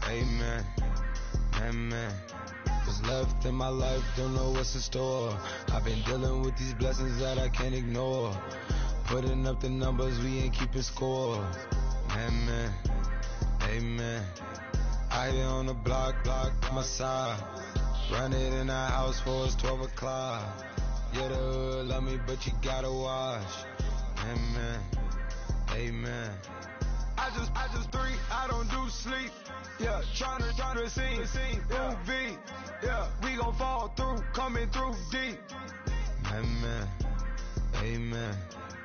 Amen. Amen. What's left in my life, don't know what's in store. I've been dealing with these blessings that I can't ignore. Putting up the numbers, we ain't keeping score. Amen. Amen. I been on the block, my side. Run it in our house for it's 12 o'clock. Yeah, the hood love me, but you gotta watch. Amen. Amen. I just three, I don't do sleep. Yeah, tryna sing, UV. Yeah, we gon' fall through, coming through deep. Amen. Amen.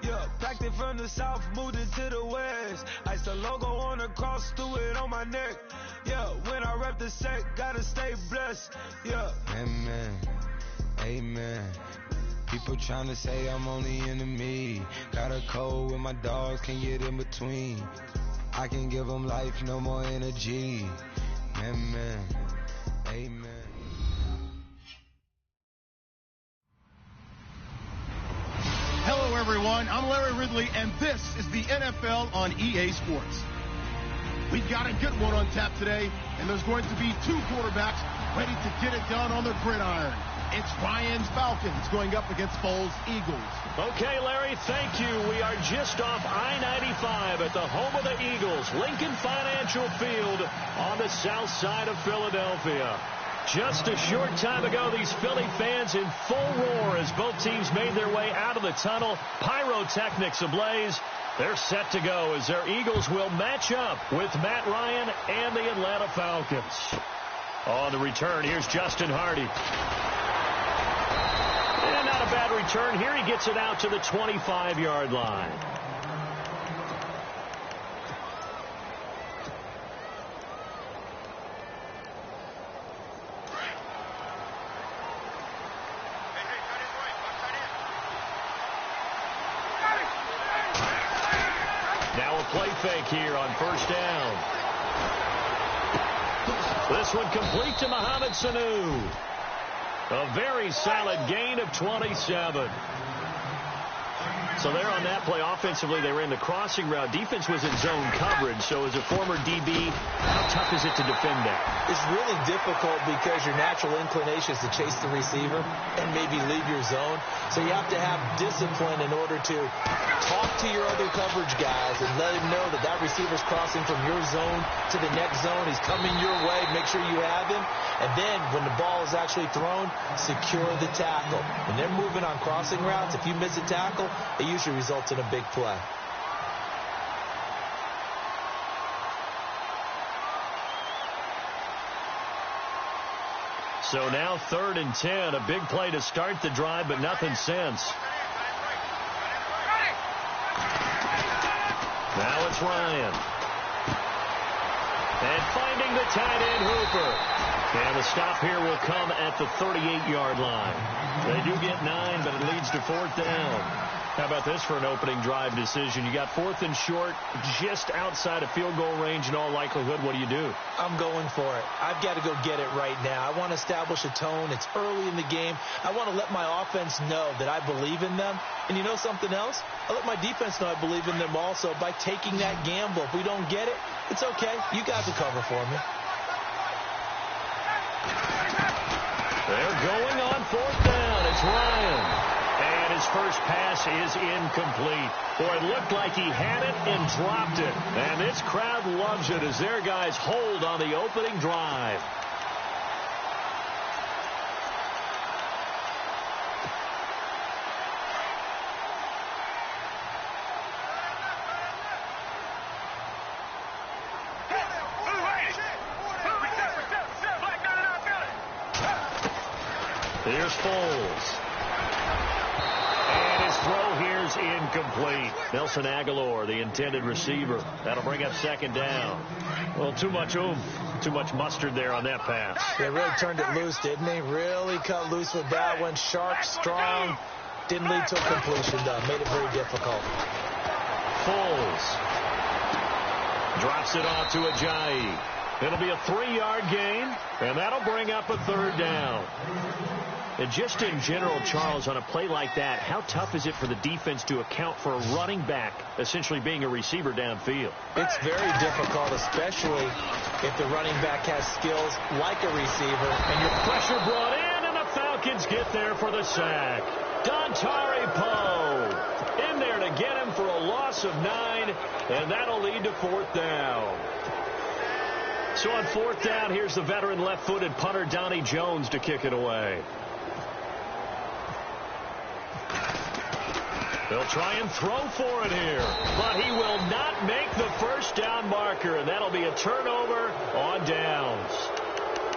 Yeah, packed it from the south, moved it to the west. Iced the logo on the cross, threw it on my neck. Yeah, when I rep the set, gotta stay blessed. Yeah. Amen. Amen. People tryna say I'm only enemy. Got a code with my dogs, can't get in between. I can give them life, no more energy. Amen. Amen. Hello, everyone. I'm Larry Ridley, and this is the NFL on EA Sports. We've got a good one on tap today, and there's going to be two quarterbacks ready to get it done on the gridiron. It's Ryan's Falcons going up against Foles' Eagles. Okay, Larry, thank you. We are just off I-95 at the home of the Eagles, Lincoln Financial Field on the south side of Philadelphia. Just a short time ago, these Philly fans in full roar as both teams made their way out of the tunnel. Pyrotechnics ablaze. They're set to go as their Eagles will match up with Matt Ryan and the Atlanta Falcons. On the return, here's Justin Hardy. And not a bad return. Here he gets it out to the 25-yard line. Now a play fake here on first down. This one complete to Mohamed Sanu. A very solid gain of 27. So there on that play, offensively, they ran the crossing route. Defense was in zone coverage. So as a former DB, how tough is it to defend that? It's really difficult because your natural inclination is to chase the receiver and maybe leave your zone. So you have to have discipline in order to talk to your other coverage guys and let him know that that receiver's crossing from your zone to the next zone. He's coming your way. Make sure you have him. And then when the ball is actually thrown, secure the tackle. When they're moving on crossing routes, if you miss a tackle, it usually results in a big play. So now 3rd and 10, a big play to start the drive, but nothing since. Now it's Ryan. And finding the tight end Hooper. And the stop here will come at the 38-yard line. They do get 9, but it leads to 4th down. How about this for an opening drive decision? You got 4th and short, just outside of field goal range in all likelihood. What do? I'm going for it. I've got to go get it right now. I want to establish a tone. It's early in the game. I want to let my offense know that I believe in them. And you know something else? I let my defense know I believe in them also by taking that gamble. If we don't get it, it's okay. You guys will cover for me. They're going on 4th down. It's Ryan. And his first pass is incomplete. Boy, it looked like he had it and dropped it. And this crowd loves it as their guys hold on the opening drive. Here's Foles. And his throw here's incomplete. Nelson Aguilar, the intended receiver. That'll bring up 2nd down. Well, too much oomph, too much mustard there on that pass. They really turned it loose, didn't they? Really cut loose with that one. Sharp, strong. Didn't lead to a completion, though. Made it very difficult. Foles drops it off to Ajayi. It'll be a 3-yard gain, and that'll bring up a 3rd down. And just in general, Charles, on a play like that, how tough is it for the defense to account for a running back essentially being a receiver downfield? It's very difficult, especially if the running back has skills like a receiver. And your pressure brought in, and the Falcons get there for the sack. Dontari Poe in there to get him for a loss of 9, and that'll lead to fourth down. So on fourth down, here's the veteran left-footed punter Donnie Jones to kick it away. They'll try and throw for it here, but he will not make the first down marker, and that'll be a turnover on downs.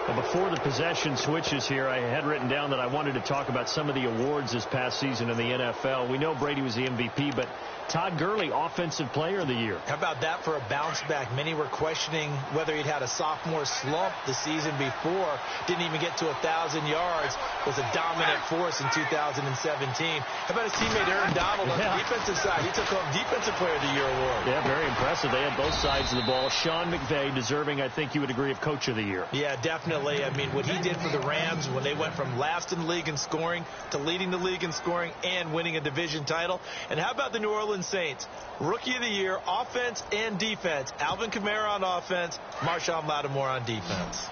And before the possession switches here, I had written down that I wanted to talk about some of the awards this past season in the NFL. We know Brady was the MVP, but Todd Gurley, Offensive Player of the Year. How about that for a bounce back? Many were questioning whether he'd had a sophomore slump the season before. Didn't even get to 1,000 yards. Was a dominant force in 2017. How about his teammate Aaron Donald on the defensive side? He took home Defensive Player of the Year award. Yeah, very impressive. They had both sides of the ball. Sean McVay deserving, I think you would agree, of Coach of the Year. Yeah, definitely. I mean, what he did for the Rams when they went from last in the league in scoring to leading the league in scoring and winning a division title. And how about the New Orleans Saints? Rookie of the Year, offense and defense. Alvin Kamara on offense, Marshawn Lattimore on defense.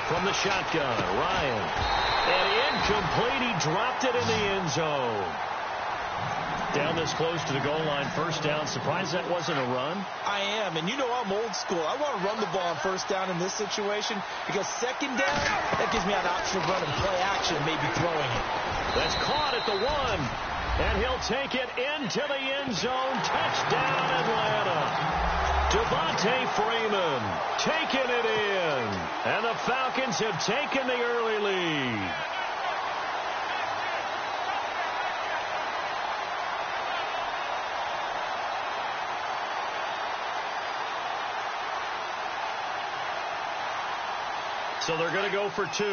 From the shotgun, Ryan. And incomplete. He dropped it in the end zone. Down this close to the goal line, first down. Surprised that wasn't a run? I am, and you know I'm old school. I want to run the ball on first down in this situation because second down, that gives me an option of running play action, maybe throwing it. That's caught at the 1, and he'll take it into the end zone. Touchdown, Atlanta. Devontae Freeman taking it in, and the Falcons have taken the early lead. So they're going to go for 2.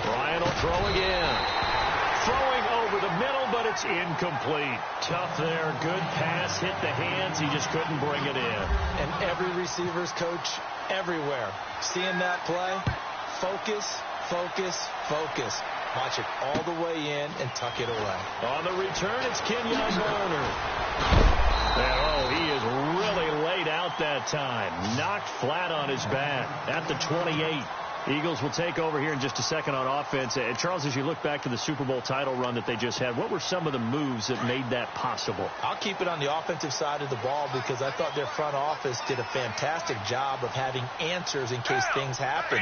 Ryan will throw again. Throwing over the middle, but it's incomplete. Tough there. Good pass. Hit the hands. He just couldn't bring it in. And every receiver's coach everywhere. Seeing that play, focus, focus, focus. Watch it all the way in and tuck it away. On the return, it's Kenyon Garner. And, oh, he is really laid out that time. Knocked flat on his back at the 28. Eagles will take over here in just a second on offense. And, Charles, as you look back to the Super Bowl title run that they just had, what were some of the moves that made that possible? I'll keep it on the offensive side of the ball because I thought their front office did a fantastic job of having answers in case things happen.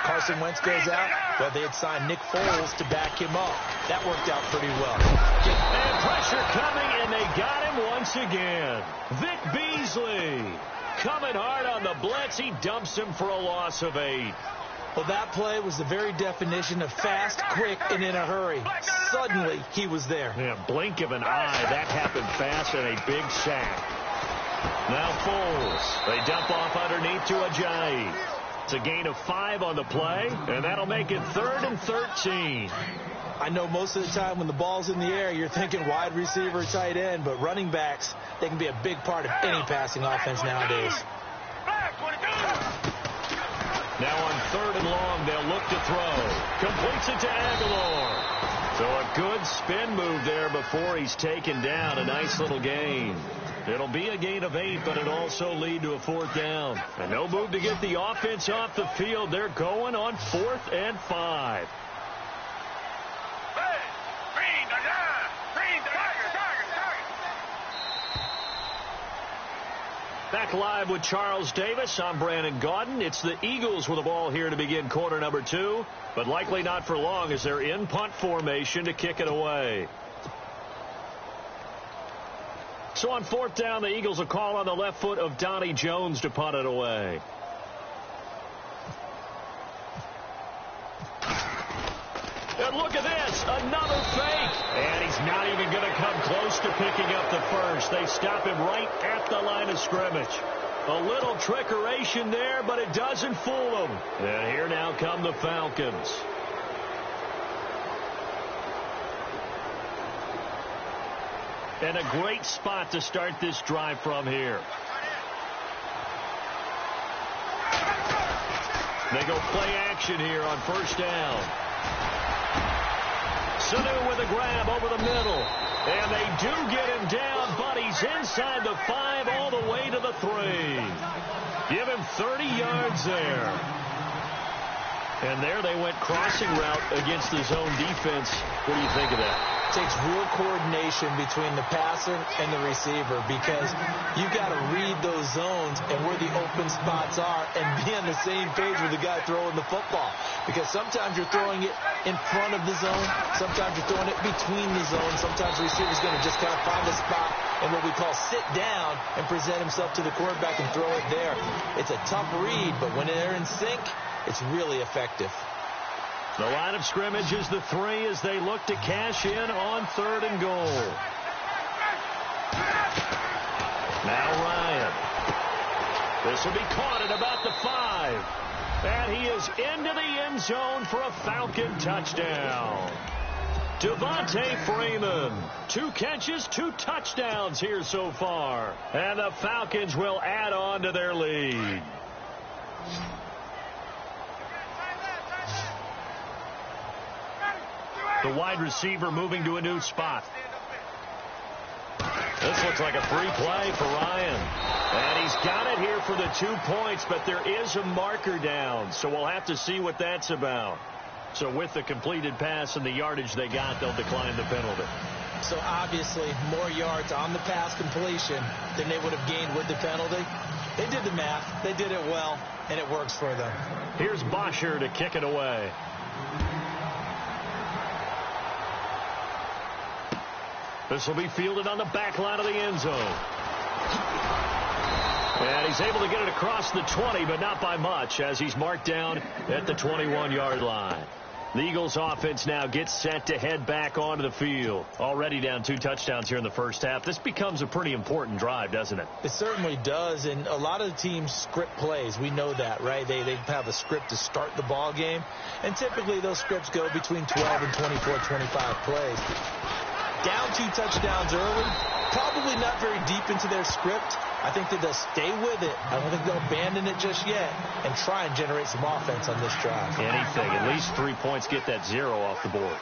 Carson Wentz goes out. Well, they had signed Nick Foles to back him up. That worked out pretty well. And pressure coming, and they got him once again. Vic Beasley coming hard on the blitz. He dumps him for a loss of 8. Well, that play was the very definition of fast, quick, and in a hurry. Suddenly, he was there. Yeah, blink of an eye. That happened fast and a big sack. Now Foles. They dump off underneath to Ajayi. It's a gain of 5 on the play, and that'll make it 3rd and 13. I know most of the time when the ball's in the air, you're thinking wide receiver, tight end, but running backs, they can be a big part of any passing offense nowadays. Now on 3rd and long, they'll look to throw. Completes it to Aguilar. So a good spin move there before he's taken down. A nice little gain. It'll be a gain of 8, but it'll also lead to a 4th down. And no move to get the offense off the field. They're going on 4th and 5. Back live with Charles Davis. I'm Brandon Gaudin. It's the Eagles with the ball here to begin quarter number 2, but likely not for long as they're in punt formation to kick it away. So on 4th down, the Eagles will call on the left foot of Donnie Jones to punt it away. And look at this, another fake. And he's not even going to come close to picking up the first. They stop him right at the line of scrimmage. A little trickeration there, but it doesn't fool them. And here now come the Falcons. And a great spot to start this drive from here. They go play action here on first down. Sanu with a grab over the middle. And they do get him down, but he's inside the 5 all the way to the 3. Give him 30 yards there. And there they went crossing route against the zone defense. What do you think of that? It takes real coordination between the passer and the receiver because you've got to read those zones and where the open spots are and be on the same page with the guy throwing the football. Because sometimes you're throwing it in front of the zone. Sometimes you're throwing it between the zones. Sometimes the receiver's going to just kind of find a spot and what we call sit down and present himself to the quarterback and throw it there. It's a tough read, but when they're in sync, it's really effective. The line of scrimmage is the 3 as they look to cash in on 3rd and goal. Now Ryan. This will be caught at about the 5. And he is into the end zone for a Falcon touchdown. Devontae Freeman. 2 catches, 2 touchdowns here so far. And the Falcons will add on to their lead. The wide receiver moving to a new spot. This looks like a free play for Ryan. And he's got it here for the 2 points, but there is a marker down, so we'll have to see what that's about. So with the completed pass and the yardage they got, they'll decline the penalty. So obviously more yards on the pass completion than they would have gained with the penalty. They did the math. They did it well, and it works for them. Here's Bosher to kick it away. This will be fielded on the back line of the end zone. And he's able to get it across the 20, but not by much, as he's marked down at the 21-yard line. The Eagles offense now gets set to head back onto the field. Already down 2 touchdowns here in the first half. This becomes a pretty important drive, doesn't it? It certainly does, and a lot of the teams script plays. We know that, right? They have a script to start the ball game, and typically those scripts go between 12 and 24, 25 plays. Down 2 touchdowns early, probably not very deep into their script. I think that they'll stay with it. I don't think they'll abandon it just yet and try and generate some offense on this drive. Anything. At least 3 points, get that 0 off the board.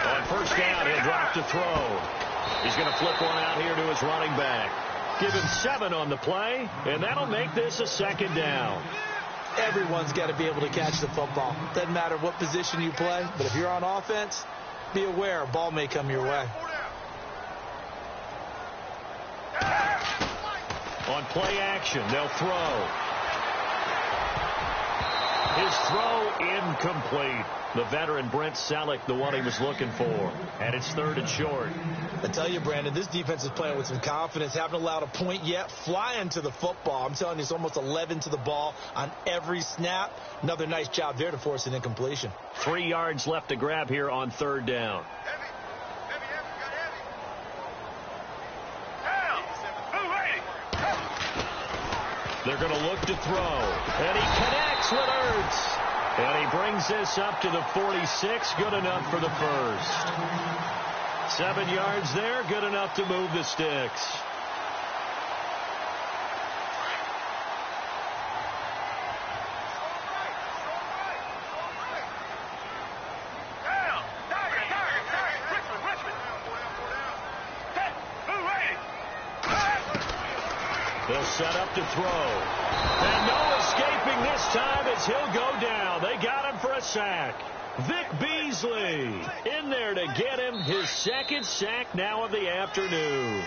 On first down, he'll drop to throw. He's going to flip one out here to his running back. Give him 7 on the play, and that'll make this a 2nd down. Everyone's got to be able to catch the football. Doesn't matter what position you play, but if you're on offense, be aware a ball may come your way. On play action, they'll throw. His throw incomplete. The veteran Brent Selleck, the one he was looking for. And it's 3rd and short. I tell you, Brandon, this defense is playing with some confidence. Haven't allowed a point yet. Flying to the football. I'm telling you, it's almost 11 to the ball on every snap. Another nice job there to force an incompletion. 3 yards left to grab here on 3rd down. They're going to look to throw. And he connects with Ertz. And he brings this up to the 46. Good enough for the first. 7 yards there. Good enough to move the sticks. They'll set up to throw. And no escaping this time as he'll go down. They got him for a sack. Vic Beasley in there to get him his 2nd sack now of the afternoon.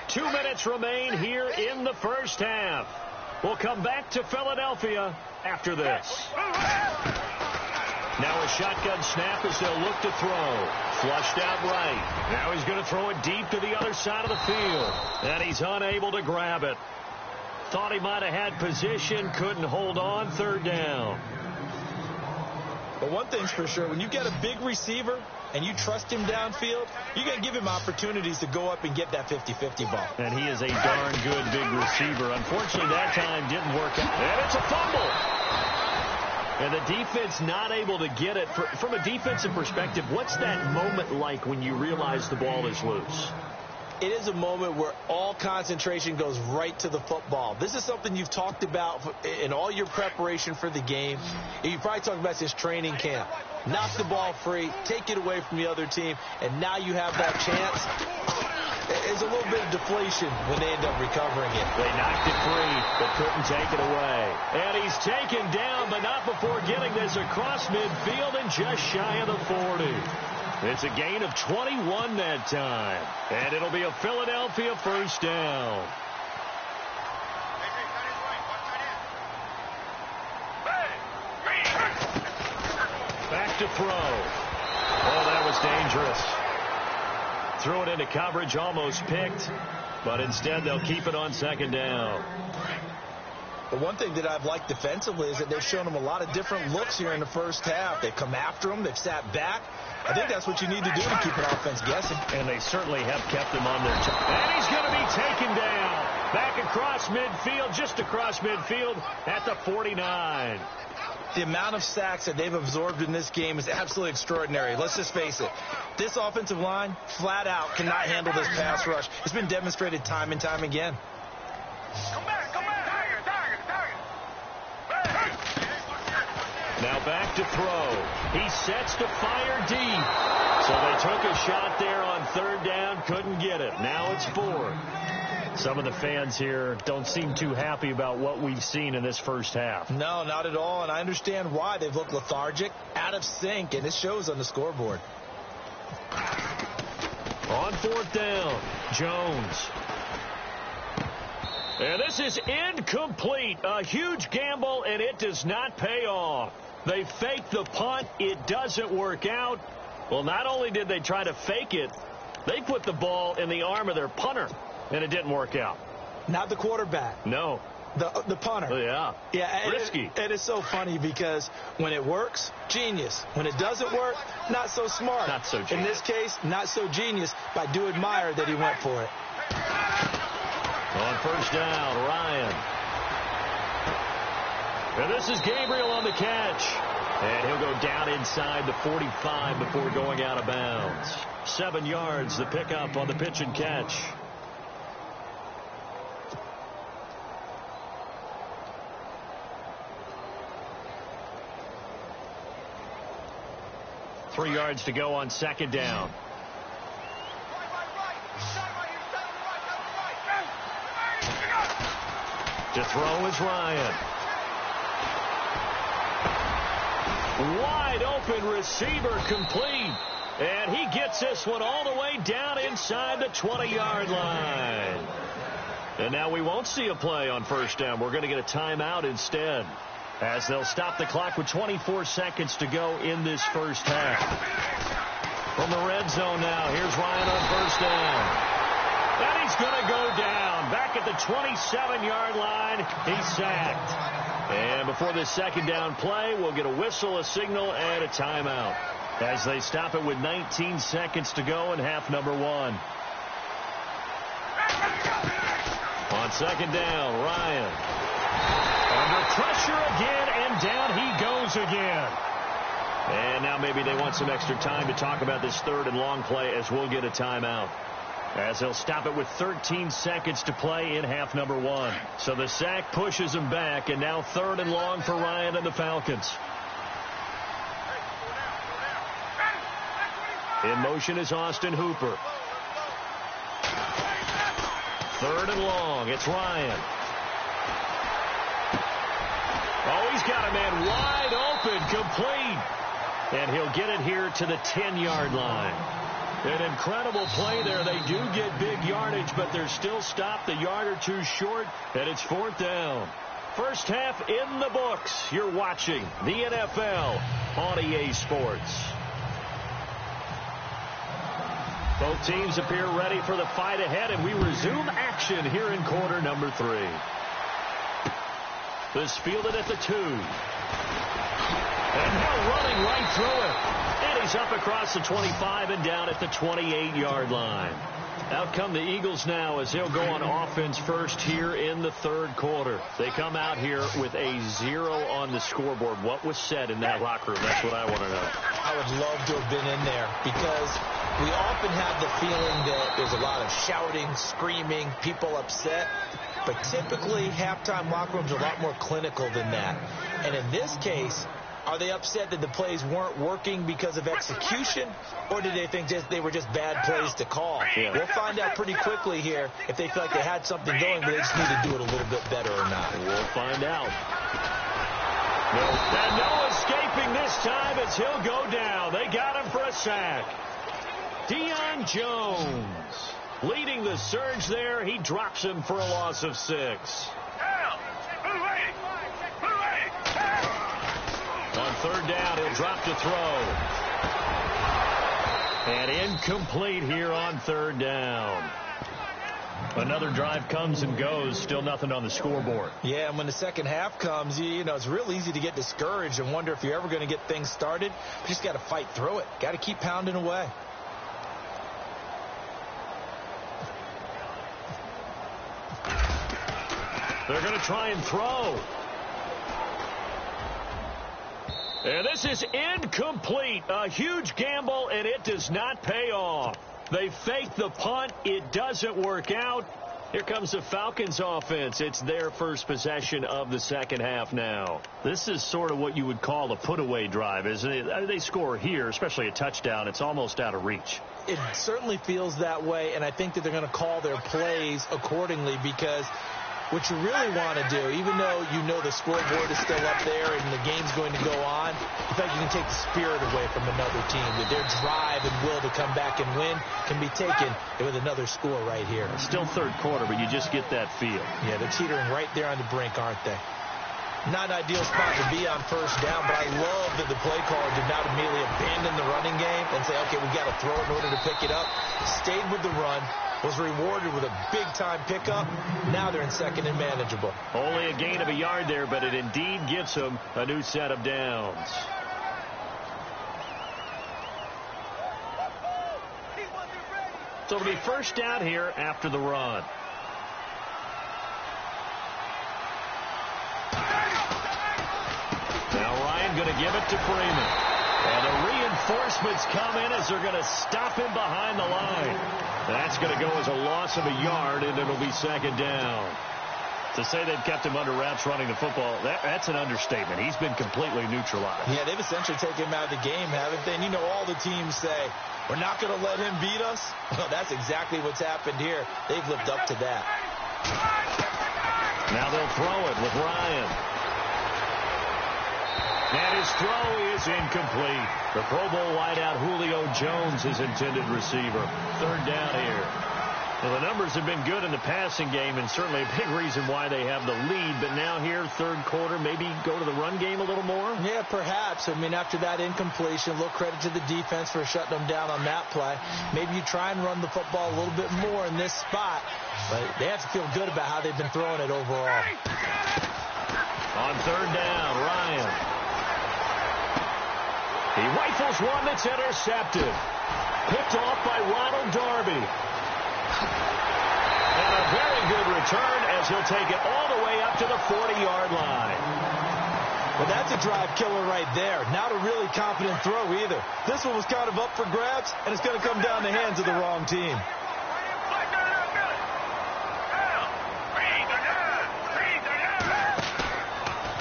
2 minutes remain here in the first half. We'll come back to Philadelphia after this. Now a shotgun snap as they'll look to throw. Flushed out right. Now he's going to throw it deep to the other side of the field. And he's unable to grab it. Thought he might have had position, couldn't hold on, third down. But one thing's for sure, when you get a big receiver and you trust him downfield, you're going to give him opportunities to go up and get that 50-50 ball. And he is a darn good big receiver. Unfortunately, that time didn't work out. And it's a fumble. And the defense not able to get it. From a defensive perspective, what's that moment like when you realize the ball is loose? It is a moment where all concentration goes right to the football. This is something you've talked about in all your preparation for the game. You probably talked about this training camp. Knock the ball free, take it away from the other team, and now you have that chance. There's a little bit of deflation when they end up recovering it. They knocked it free, but couldn't take it away. And he's taken down, but not before getting this across midfield and just shy of the 40. It's a gain of 21 that time. And it'll be a Philadelphia first down. Back to throw. Oh, that was dangerous. Threw it into coverage, almost picked. But instead, they'll keep it on second down. But one thing that I've liked defensively is that they've shown them a lot of different looks here in the first half. They've come after them. They've sat back. I think that's what you need to do to keep an offense guessing. And they certainly have kept him on their toes. And he's going to be taken down. Back across midfield, just across midfield at the 49. The amount of sacks that they've absorbed in this game is absolutely extraordinary. Let's just face it. This offensive line, flat out, cannot handle this pass rush. It's been demonstrated time and time again. Come back. Now back to throw. He sets to fire deep. So they took a shot there on third down, couldn't get it. Now it's 4. Some of the fans here don't seem too happy about what we've seen in this first half. No, not at all, and I understand why. They've looked lethargic, out of sync, and it shows on the scoreboard. On fourth down, Jones. And this is incomplete. A huge gamble, and it does not pay off. They fake the punt. It doesn't work out. Well, not only did they try to fake it, they put the ball in the arm of their punter, and it didn't work out. Not the quarterback. No. The punter. Yeah. Yeah. Risky. It is so funny because when it works, genius. When it doesn't work, not so smart. Not so genius. In this case, not so genius, but I do admire that he went for it. On first down, Ryan. And this is Gabriel on the catch. And he'll go down inside the 45 before going out of bounds. 7 yards, the pickup on the pitch and catch. Three yards to go on second down. To throw is Ryan. Wide open receiver complete. And he gets this one all the way down inside the 20-yard line. And now we won't see a play on first down. We're going to get a timeout instead, as they'll stop the clock with 24 seconds to go in this first half. From the red zone now, here's Ryan on first down. And he's going to go down. Back at the 27-yard line, he's sacked. And before this second down play, we'll get a whistle, a signal, and a timeout, as they stop it with 19 seconds to go in half number 1. On second down, Ryan. Under pressure again, and down he goes again. And now maybe they want some extra time to talk about this third and long play, as we'll get a timeout, as they'll stop it with 13 seconds to play in half number 1. So the sack pushes him back, and now third and long for Ryan and the Falcons. In motion is Austin Hooper. Third and long. It's Ryan. Oh, he's got a man wide open, complete. And he'll get it here to the 10-yard line. An incredible play there. They do get big yardage, but they're still stopped a yard or two short, and it's fourth down. First half in the books. You're watching the NFL on EA Sports. Both teams appear ready for the fight ahead, and we resume action here in quarter number 3. This fielded at the 2. And now running right through it. And he's up across the 25 and down at the 28-yard line. Out come the Eagles now as they'll go on offense first here in the third quarter. They come out here with a 0 on the scoreboard. What was said in that locker room? That's what I want to know. I would love to have been in there because we often have the feeling that there's a lot of shouting, screaming, people upset. But typically, halftime locker rooms are a lot more clinical than that. And in this case, are they upset that the plays weren't working because of execution, or did they think they were just bad plays to call? Yeah. We'll find out pretty quickly here if they feel like they had something going, but they just need to do it a little bit better or not. We'll find out. And no escaping this time as he'll go down. They got him for a sack. Deion Jones leading the surge there. He drops him for a loss of 6. On third down, he'll drop to throw. And incomplete here on third down. Another drive comes and goes. Still nothing on the scoreboard. Yeah, and when the second half comes, you know, it's real easy to get discouraged and wonder if you're ever going to get things started. You just got to fight through it. Got to keep pounding away. They're going to try and throw. And this is incomplete. A huge gamble, and it does not pay off. They fake the punt. It doesn't work out. Here comes the Falcons offense. It's their first possession of the second half now. This is sort of what you would call a put-away drive, isn't it? They score here, especially a touchdown. It's almost out of reach. It certainly feels that way, and I think that they're going to call their plays accordingly because what you really want to do, even though you know the scoreboard is still up there and the game's going to go on, in fact, you can take the spirit away from another team. That their drive and will to come back and win can be taken with another score right here. It's still third quarter, but you just get that feel. Yeah, they're teetering right there on the brink, aren't they? Not an ideal spot to be on first down, but I love that the play caller did not immediately abandon the running game and say, okay, we've got to throw in order to pick it up. Stayed with the run, was rewarded with a big-time pickup. Now they're in second and manageable. Only a gain of a yard there, but it indeed gets them a new set of downs. So it'll be first down here after the run. Now Ryan going to give it to Freeman. And the reinforcements come in as they're going to stop him behind the line. That's going to go as a loss of a yard, and it'll be second down. To say they've kept him under wraps running the football, that's an understatement. He's been completely neutralized. Yeah, they've essentially taken him out of the game, haven't they? And you know all the teams say, we're not going to let him beat us. Well, that's exactly what's happened here. They've lived up to that. Now they'll throw it with Ryan. And his throw is incomplete. The Pro Bowl wideout Julio Jones is intended receiver. Third down here. Well, the numbers have been good in the passing game, and certainly a big reason why they have the lead. But now here, third quarter, maybe go to the run game a little more? Yeah, perhaps. I mean, after that incompletion, a little credit to the defense for shutting them down on that play. Maybe you try and run the football a little bit more in this spot. But they have to feel good about how they've been throwing it overall. On third down, Ryan. He rifles one that's intercepted. Picked off by Ronald Darby. And a very good return as he'll take it all the way up to the 40-yard line. Well, that's a drive killer right there. Not a really confident throw either. This one was kind of up for grabs, and it's going to come down the hands of the wrong team.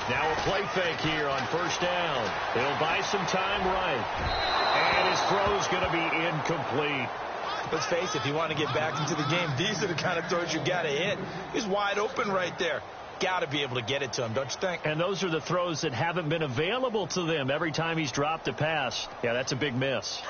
Now a play fake here on first down. He'll buy some time right. And his throw's going to be incomplete. Let's face it, if you want to get back into the game, these are the kind of throws you got to hit. He's wide open right there. Got to be able to get it to him, don't you think? And those are the throws that haven't been available to them every time he's dropped a pass. Yeah, that's a big miss.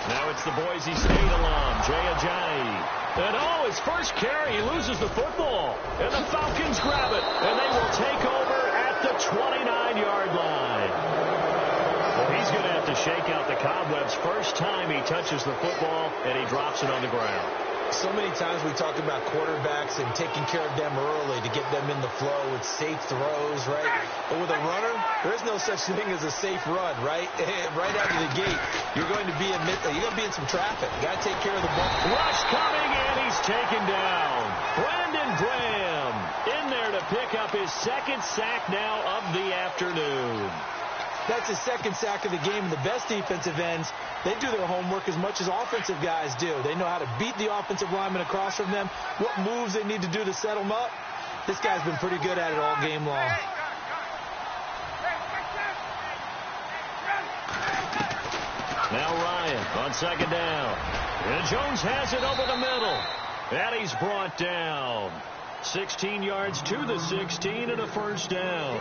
Now it's the Boise State alum, Jay Ajayi. And his first carry, he loses the football. And the Falcons grab it. And they will take over at the 29-yard shake out the cobwebs. First time he touches the football, and he drops it on the ground. So many times we talk about quarterbacks and taking care of them early to get them in the flow with safe throws, right? But with a runner, there is no such thing as a safe run, right? Right out of the gate, you're going to be in some traffic. You got to take care of the ball. Rush coming, and he's taken down. Brandon Graham in there to pick up his second sack now of the afternoon. That's his second sack of the game. And the best defensive ends, they do their homework as much as offensive guys do. They know how to beat the offensive lineman across from them, what moves they need to do to set them up. This guy's been pretty good at it all game long. Now Ryan on second down. And Jones has it over the middle. And he's brought down. 16 yards to the 16 and a first down.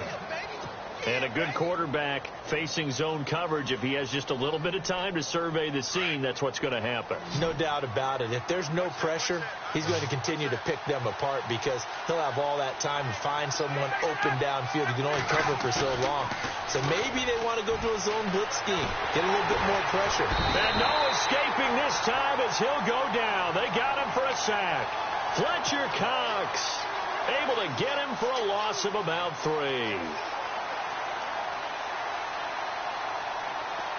And a good quarterback facing zone coverage, if he has just a little bit of time to survey the scene, that's what's going to happen. No doubt about it. If there's no pressure, he's going to continue to pick them apart because he'll have all that time to find someone open downfield. You can only cover for so long. So maybe they want to go to a zone blitz scheme, get a little bit more pressure. And no escaping this time as he'll go down. They got him for a sack. Fletcher Cox able to get him for a loss of about 3.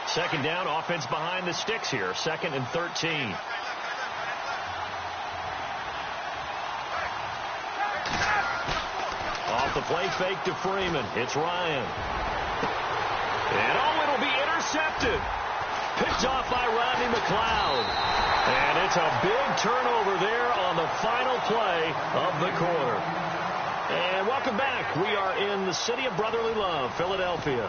Second down, offense behind the sticks here. 2nd and 13. Off the play fake to Freeman. It's Ryan. And it'll be intercepted. Picked off by Rodney McLeod. And it's a big turnover there on the final play of the quarter. And welcome back. We are in the city of brotherly love, Philadelphia.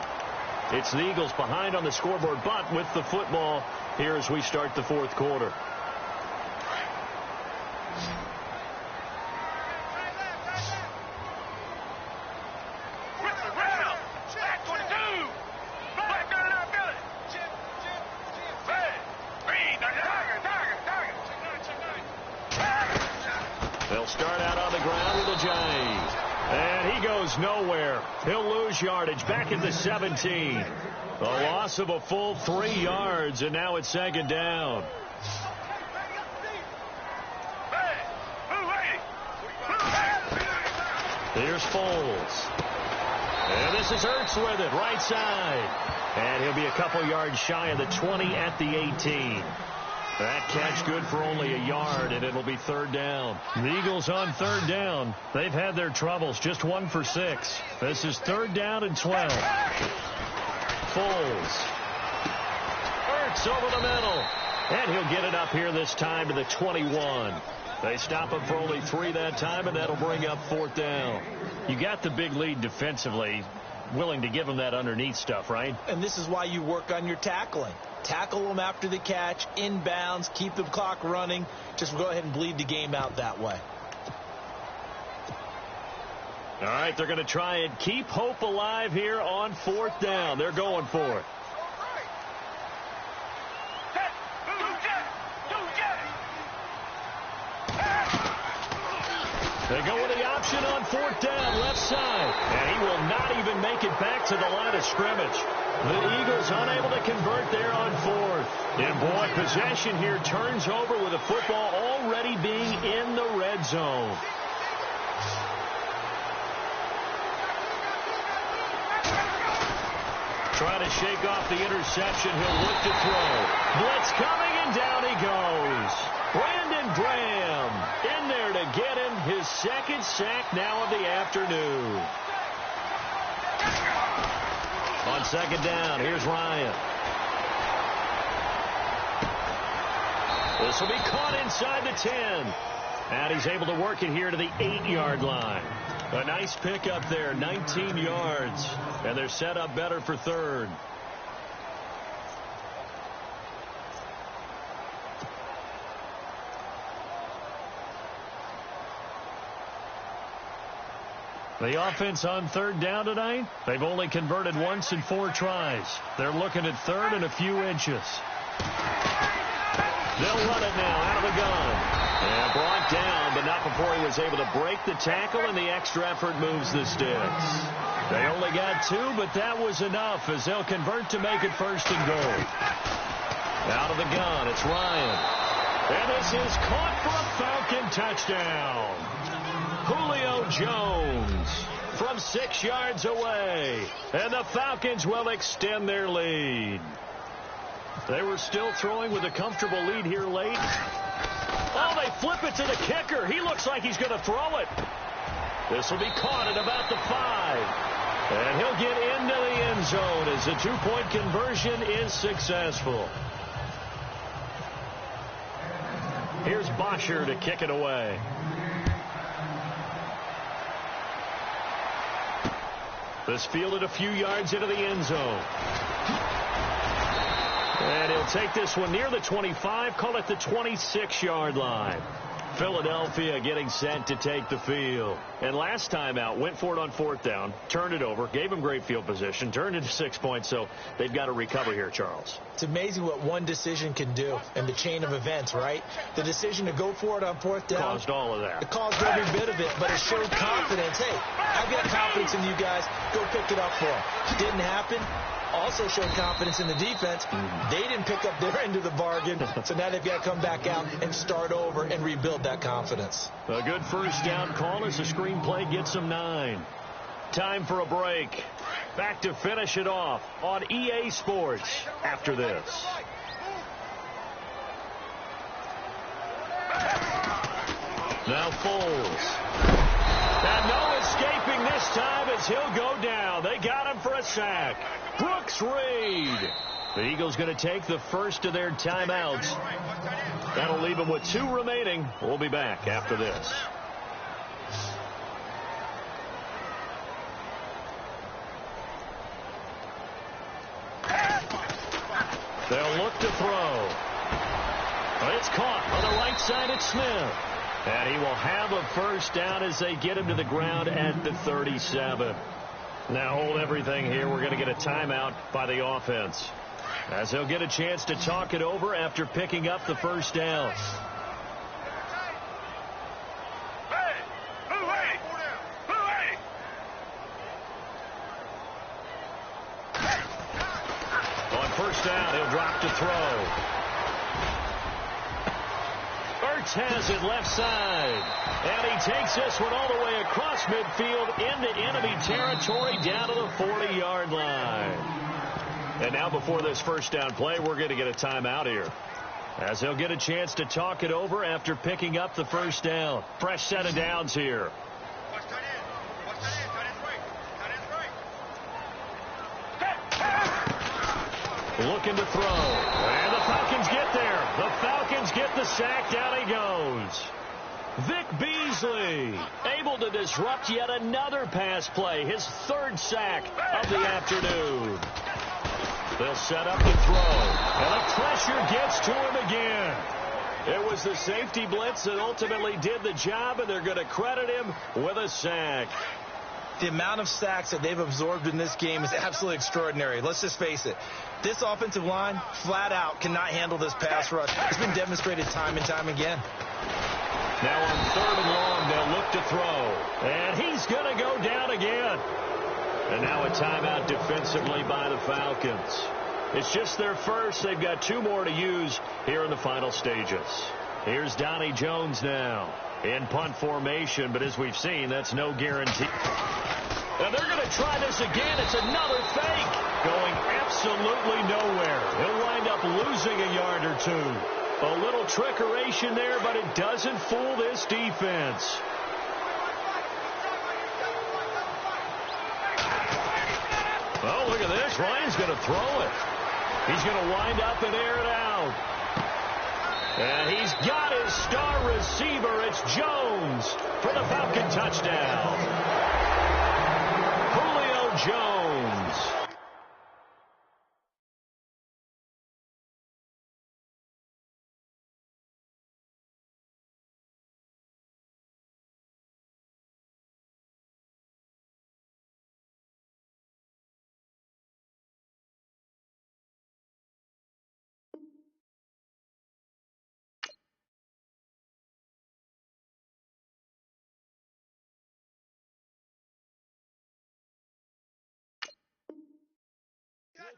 It's the Eagles behind on the scoreboard, but with the football here as we start the fourth quarter. They'll start out on the ground with a J. And he goes nowhere. He'll lose yardage back at the 17. A loss of a full 3 yards, and now it's second down. Here's Foles. And this is Ertz with it, right side. And he'll be a couple yards shy of the 20 at the 18. That catch good for only a yard, and it'll be third down. The Eagles on third down. They've had their troubles, just 1 for 6. This is third down and 12. Foles. Ertz over the middle. And he'll get it up here this time to the 21. They stop him for only 3 that time, and that'll bring up fourth down. You got the big lead defensively. Willing to give him that underneath stuff, right? And this is why you work on your tackling. Tackle them after the catch, inbounds, keep the clock running. Just go ahead and bleed the game out that way. All right, they're going to try and keep hope alive here on fourth down. They're going for it. They go with the option on fourth down, left side. And he will not even make it back to the line of scrimmage. The Eagles unable to convert there on fourth. And boy, possession here turns over with the football already being in the red zone. Trying to shake off the interception. He'll look to throw. Blitz coming, and down he goes. Brandon Graham in there to get him his second sack now of the afternoon. On second down, here's Ryan. This will be caught inside the 10. And he's able to work it here to the 8-yard line. A nice pickup there, 19 yards. And they're set up better for third. The offense on third down tonight, they've only converted once in 4 tries. They're looking at third and a few inches. They'll run it now out of the gun. And brought down, but not before he was able to break the tackle, and the extra effort moves the sticks. They only got 2, but that was enough as they'll convert to make it 1st and goal. Out of the gun, it's Ryan. And this is caught for a Falcon touchdown. Julio Jones from 6 yards away. And the Falcons will extend their lead. They were still throwing with a comfortable lead here late. Oh, they flip it to the kicker. He looks like he's going to throw it. This will be caught at about the 5. And he'll get into the end zone as the 2-point conversion is successful. Here's Bosher to kick it away. This fielded a few yards into the end zone. And he'll take this one near the 25, call it the 26-yard line. Philadelphia getting set to take the field. And last time out, went for it on 4th down, turned it over, gave him great field position, turned it to 6 points, so they've got to recover here, Charles. It's amazing what one decision can do in the chain of events, right? The decision to go for it on 4th down. Caused all of that. It caused every bit of it, but it showed confidence. Hey, I've got confidence in you guys. Go pick it up for them. Didn't happen. Also showed confidence in the defense. They didn't pick up their end of the bargain, so now they've got to come back out and start over and rebuild that confidence. A good 1st down call as the screenplay gets them 9. Time for a break. Back to finish it off on EA Sports after this. Now Foles. And no escaping this time as he'll go down. They got him for a sack. Brooks Reed. The Eagles going to take the first of their timeouts. That'll leave them with 2 remaining. We'll be back after this. They'll look to throw. It's caught on the right side. It's Smith. And he will have a 1st down as they get him to the ground at the 37. Now hold everything here. We're going to get a timeout by the offense, as they'll get a chance to talk it over after picking up the 1st down. On 1st down, he'll drop to throw. Ertz has it left side. And he takes this one all the way across midfield into enemy territory down to the 40-yard line. And now before this 1st down play, we're going to get a timeout here, as they'll get a chance to talk it over after picking up the 1st down. Fresh set of downs here. Looking to throw. And the Falcons get there. The Falcons get the sack. Down he goes. Vic Beasley able to disrupt yet another pass play. His 3rd sack of the afternoon. They'll set up the throw. And the pressure gets to him again. It was the safety blitz that ultimately did the job, and they're going to credit him with a sack. The amount of sacks that they've absorbed in this game is absolutely extraordinary. Let's just face it. This offensive line, flat out, cannot handle this pass rush. It's been demonstrated time and time again. Now on 3rd and long, they'll look to throw. And he's going to go down again. And now a timeout defensively by the Falcons. It's just their first. They've got 2 more to use here in the final stages. Here's Donnie Jones now in punt formation, but as we've seen, that's no guarantee. And they're going to try this again. It's another fake. Going absolutely nowhere. He'll wind up losing a yard or 2. A little trickeration there, but it doesn't fool this defense. Oh, look at this. Ryan's going to throw it. He's going to wind up and air it out. And he's got his star receiver. It's Jones for the Falcon touchdown. Julio Jones.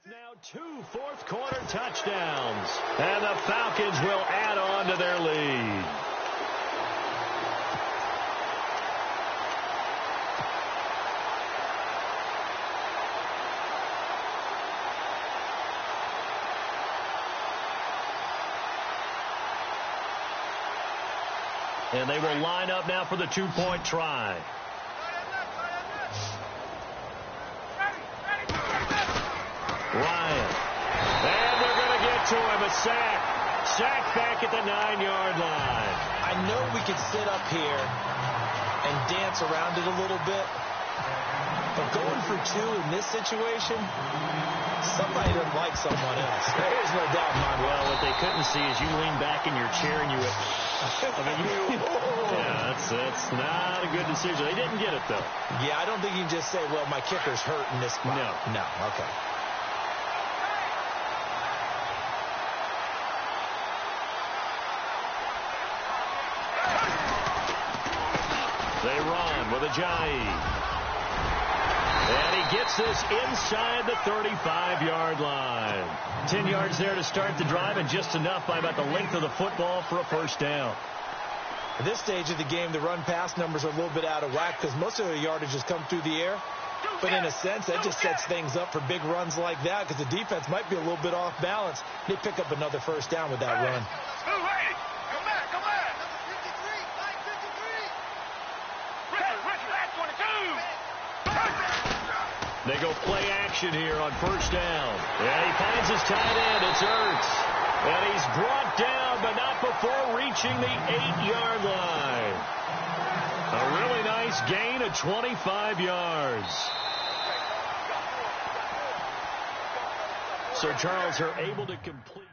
Now 2 fourth-quarter touchdowns, and the Falcons will add on to their lead. And they will line up now for the 2-point try. Ryan. And they're going to get to him. A sack. Sack back at the 9-yard line. I know we could sit up here and dance around it a little bit, but going for 2 in this situation, somebody doesn't like someone else. There's no doubt in my mind. Well, what they couldn't see is you lean back in your chair and you went, yeah, that's not a good decision. They didn't get it, though. Yeah, I don't think you can just say, well, my kicker's hurt in this spot. No, okay. They run with Ajayi. And he gets this inside the 35-yard line. 10 yards there to start the drive, and just enough by about the length of the football for a first down. At this stage of the game, the run-pass numbers are a little bit out of whack because most of the yardage has come through the air. But in a sense, that just sets things up for big runs like that because the defense might be a little bit off balance. They pick up another first down with that run. They go play action here on first down. And he finds his tight end. It's Ertz. And he's brought down, but not before reaching the 8-yard line. A really nice gain of 25 yards. So Charles are able to complete.